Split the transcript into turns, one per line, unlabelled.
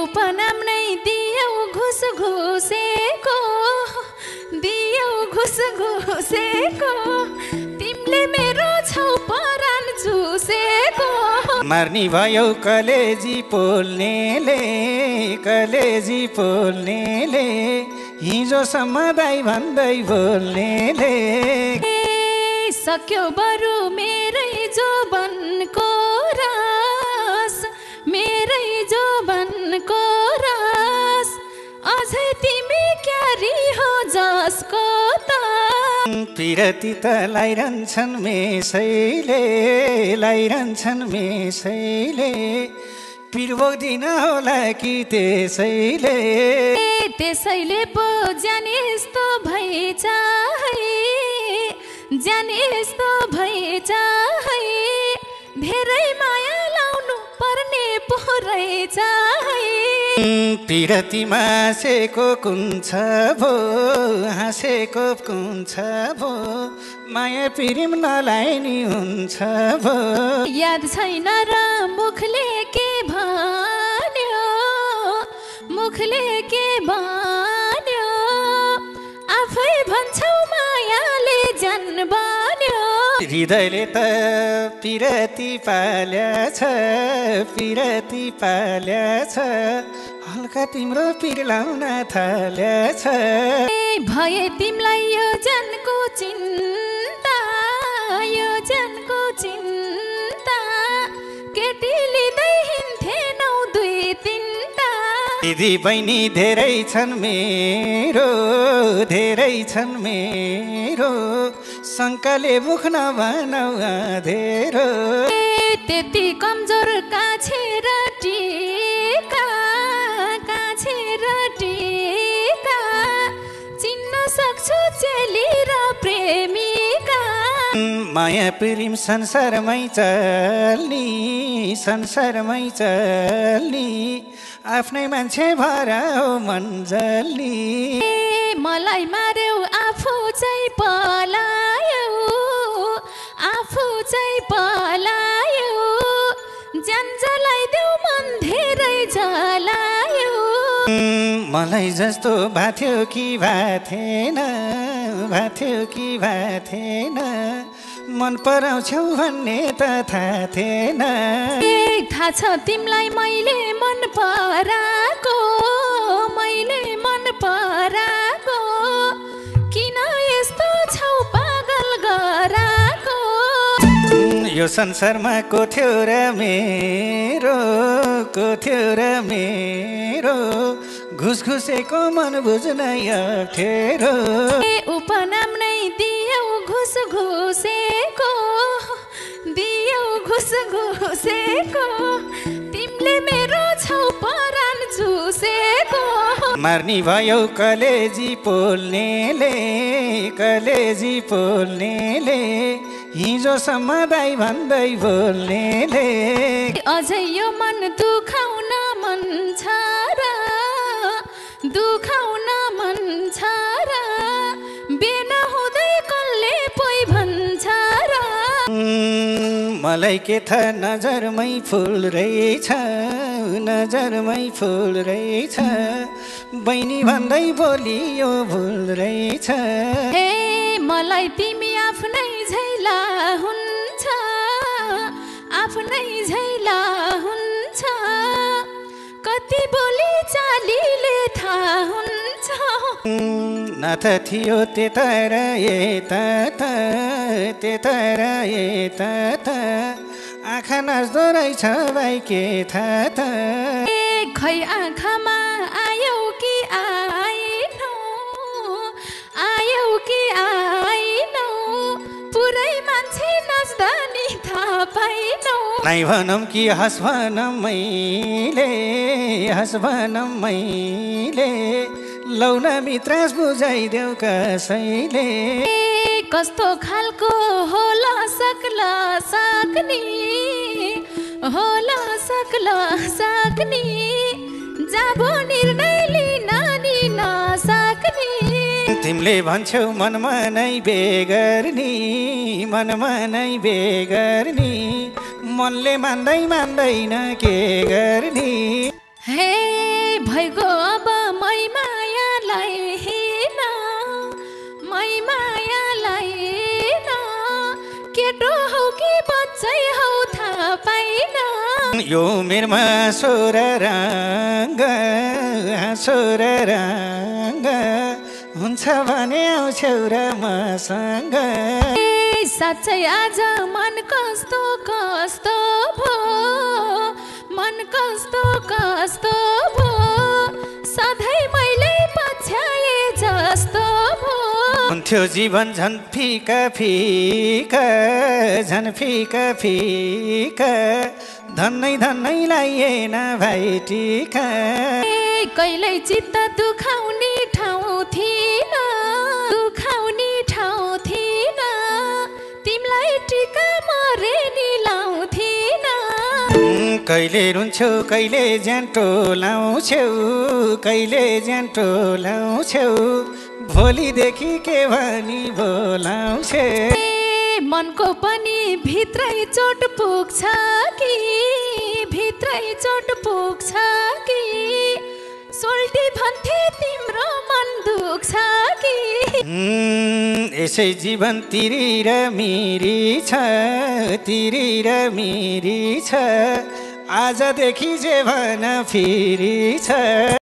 उपनाम नै दियौ घुस घुसेको दियौ घुस घुसेको तिमीले मेरो छौ परान चुसेको
मर्नी भयो कलेजी पोल्नेले हिजोसम्म दाइ भन्दै बोल्नेले
सक्यो बरु मेरै जोबनको रस मेरै जोबनको रस अझै तिमी क्यारी हो जसको त
पिरती त लाइरहन्छन् मेसैले पिर्बोदिन होला कि
त्यसैले पो जाने यस्तो भइछ है धेरै माया लाउनु पर्ने पो रहेछ है
पिरतीमा हाँसेको कुन्छ भो माया पिरिम नलाइनी हुन्छ भो
याद छैन र मुखले के भन्यो आफै भन्छौ मायाले जन बन्यो
हृदयले त पिरती पाल्याछ हल्का तिम्रो पिर लाउन थाल्याछ
भए तिमीलाई यो जनको चिन्ता केटी लिँदै हिँड्थेनौ 2-3
दिदी बहिनी धेरै छन् मेरो शङ्काले मुख नभनौ अँधेरो
त्यति कमजोर काछेर टीका चिन्न सक्छु चेली र प्रेमिका
माया प्रेम संसारमै चल्नी आफ्नै मान्छे भएर हो मन्जली
मलाई मार्यौ आफू चाहिँ पलायो ज्यान जलाइदेऊ मन धेरै जलायो
मलाई जस्तो भाथ्यो कि भाथेन मन पराउँछौ भन्ने त थाहा थिएन
थाहा छ तिमीलाई मैले मन पराको किन यस्तो छौ पागल गराको
यो संसारमा को थियो र मेरो घुसघुसेको मन बुझ्न अप्ठ्यारो
उपनाम नै दियौ घुस घुसेको तिमीले मेरो छौ परान चुसेको
मर्नी भयो कलेजी पोल्नेले हिजोसम्म दाइ भन्दै बोल्नेले
अझै यो मन दुखाउन मन छ र बेना हुँदै कसले पोइ भन्छ र
मलाई के थाहा नजरमै फुल रहेछ बहिनी भन्दै बोलियो भुल रहेछ
हे मलाई तिमी आफ्नै झैला हुन्छ कति बोली चालीले थाहा हुन्छ
नाथ थियो त्यता र यता आँखा नाच्दो रहेछ भाइ के थाहा त
खै आँखामा आयौ कि आएनौ पुरै मान्छे नाच्दा नि थाहा पाइनौ
नै भनौँ कि हँस भनौँ मैले लौना मित्रास बुझाइदेऊ कसैले
कस्तो खालको होला सक्ला सक्ने जाबो निर्णय लिन नि नसक्ने
तिमीले भन्छौ मनमा नै बेगर्नी मनले मान्दैन के गर्ने
हे भइगयो अब मै मायालाई हेन मै मायालाई हेन केटो हौ कि बच्चै हौ थाहा पाइन
यो मेरमा सोर रङ्ग हुन्छ भने आउँछौ र मसँग
साँच्चै आज मन कस्तो कस्तो भो मन कस्तो कस्तो भो सधैँ मैले पछ्याए जस्तो भो
हुन्थ्यो जीवन झन् फिका फिका झन् फिका फिका धन्नै लाइएन भाइ टिका
कहिल्यै चित्त दुखाउने ठाउँ थिएन तिमीलाई टिका मरे नि लाउँथिन
कहिले रुन्छौ कहिले ज्यान्टो लाउँछौ भोलिदेखि के भनी बोलाउँछे
मनको पनि भित्रै चोट पुग्छ कि सोल्टी भन्थे तिम्रो मन दुख्छ कि
यसै जीवन तिरी र मिरी छ आजदेखि जे भन फेरि छ